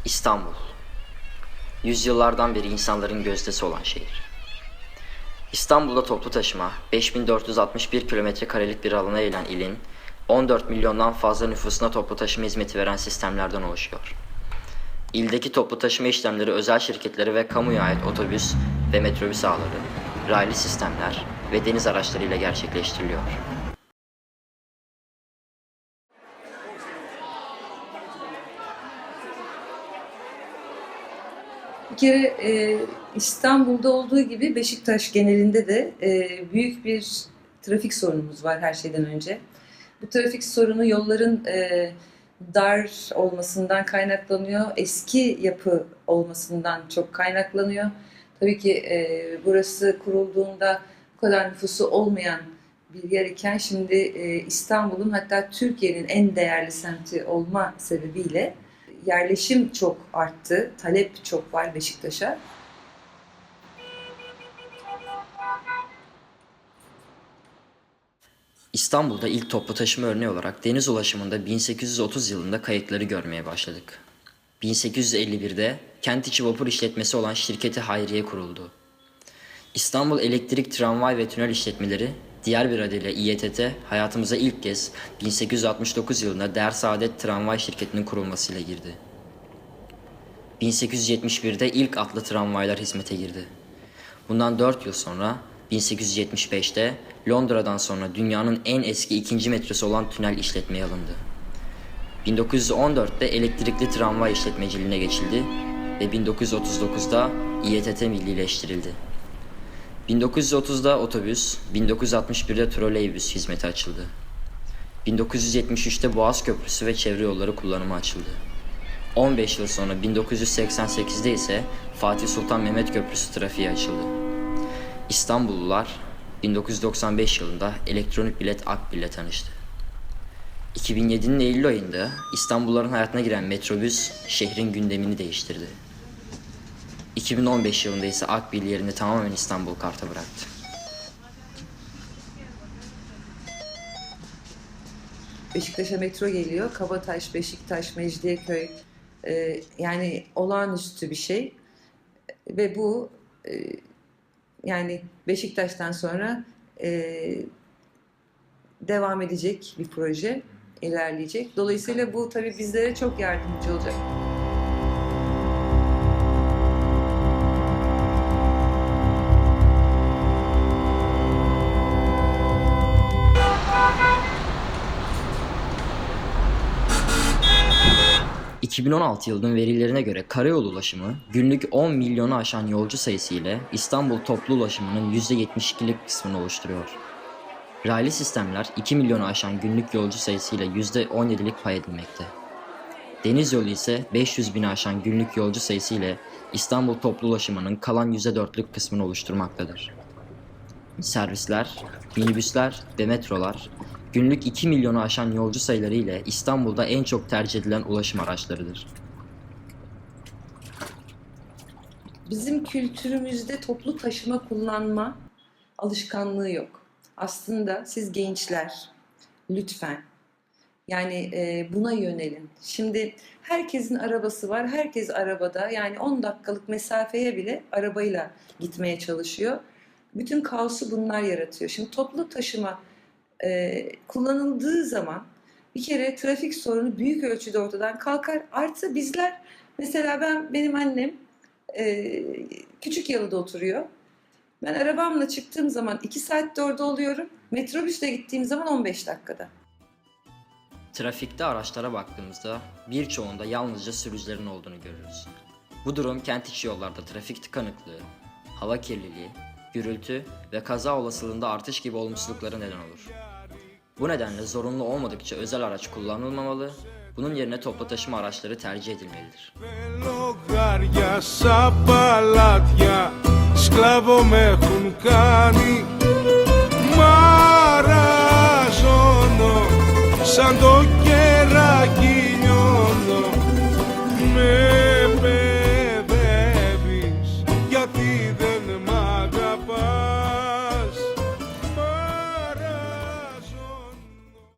İstanbul, yüzyıllardan beri insanların gözdesi olan şehir. İstanbul'da toplu taşıma 5461 kilometre karelik bir alana yayılan ilin 14 milyondan fazla nüfusuna toplu taşıma hizmeti veren sistemlerden oluşuyor. İldeki toplu taşıma işlemleri özel şirketlere ve kamuya ait otobüs ve metrobüs ağları, raylı sistemler ve deniz araçlarıyla gerçekleştiriliyor. Bir kere İstanbul'da olduğu gibi Beşiktaş genelinde de büyük bir trafik sorunumuz var her şeyden önce. Bu trafik sorunu yolların dar olmasından kaynaklanıyor, eski yapı olmasından çok kaynaklanıyor. Tabii ki burası kurulduğunda bu kadar nüfusu olmayan bir yer iken şimdi İstanbul'un hatta Türkiye'nin en değerli semti olma sebebiyle yerleşim çok arttı, talep çok var Beşiktaş'a. İstanbul'da ilk toplu taşıma örneği olarak deniz ulaşımında 1830 yılında kayıtları görmeye başladık. 1851'de kent içi vapur işletmesi olan Şirketi Hayriye kuruldu. İstanbul Elektrik, Tramvay ve Tünel İşletmeleri, diğer bir adıyla İETT, hayatımıza ilk kez 1869 yılında Der Saadet Tramvay Şirketi'nin kurulmasıyla girdi. 1871'de ilk atlı tramvaylar hizmete girdi. Bundan 4 yıl sonra 1875'te Londra'dan sonra dünyanın en eski ikinci metrosu olan tünel işletmeye alındı. 1914'te elektrikli tramvay işletmeciliğine geçildi ve 1939'da İETT millileştirildi. 1930'da otobüs, 1961'de troleybüs hizmeti açıldı. 1973'te Boğaz Köprüsü ve çevre yolları kullanıma açıldı. 15 yıl sonra 1988'de ise Fatih Sultan Mehmet Köprüsü trafiğe açıldı. İstanbullular 1995 yılında elektronik bilet Akbil ile tanıştı. 2007'nin Eylül ayında İstanbulluların hayatına giren metrobüs şehrin gündemini değiştirdi. 2015 yılında ise Akbil yerini tamamen İstanbul Kart'a bıraktı. Beşiktaş'a metro geliyor. Kabataş, Beşiktaş, Mecidiyeköy yani olağanüstü bir şey. Ve bu yani Beşiktaş'tan sonra devam edecek bir proje, ilerleyecek. Dolayısıyla bu tabii bizlere çok yardımcı olacak. ...2016 yılının verilerine göre karayolu ulaşımı günlük 10 milyonu aşan yolcu sayısı ile İstanbul toplu ulaşımının %72'lik kısmını oluşturuyor. Raylı sistemler 2 milyonu aşan günlük yolcu sayısıyla %17'lik pay edinmekte. Deniz yolu ise 500 bini aşan günlük yolcu sayısı ile İstanbul toplu ulaşımının kalan %4'lük kısmını oluşturmaktadır. Servisler, minibüsler ve metrolar günlük 2 milyonu aşan yolcu sayıları ile İstanbul'da en çok tercih edilen ulaşım araçlarıdır. Bizim kültürümüzde toplu taşıma kullanma alışkanlığı yok. Aslında siz gençler lütfen yani buna yönelin. Şimdi herkesin arabası var, herkes arabada yani 10 dakikalık mesafeye bile arabayla gitmeye çalışıyor. Bütün kaosu bunlar yaratıyor. Şimdi toplu taşıma kullanıldığı zaman bir kere trafik sorunu büyük ölçüde ortadan kalkar. Artı bizler mesela benim annem Küçükyalı'da oturuyor. Ben arabamla çıktığım zaman 2 saatte orada oluyorum. Metrobüsle gittiğim zaman 15 dakikada. Trafikte araçlara baktığımızda birçoğunda yalnızca sürücülerin olduğunu görürüz. Bu durum kent içi yollarda trafik tıkanıklığı, hava kirliliği, gürültü ve kaza olasılığında artış gibi olumsuzluklara neden olur. Bu nedenle zorunlu olmadıkça özel araç kullanılmamalı, bunun yerine toplu taşıma araçları tercih edilmelidir. Σαν το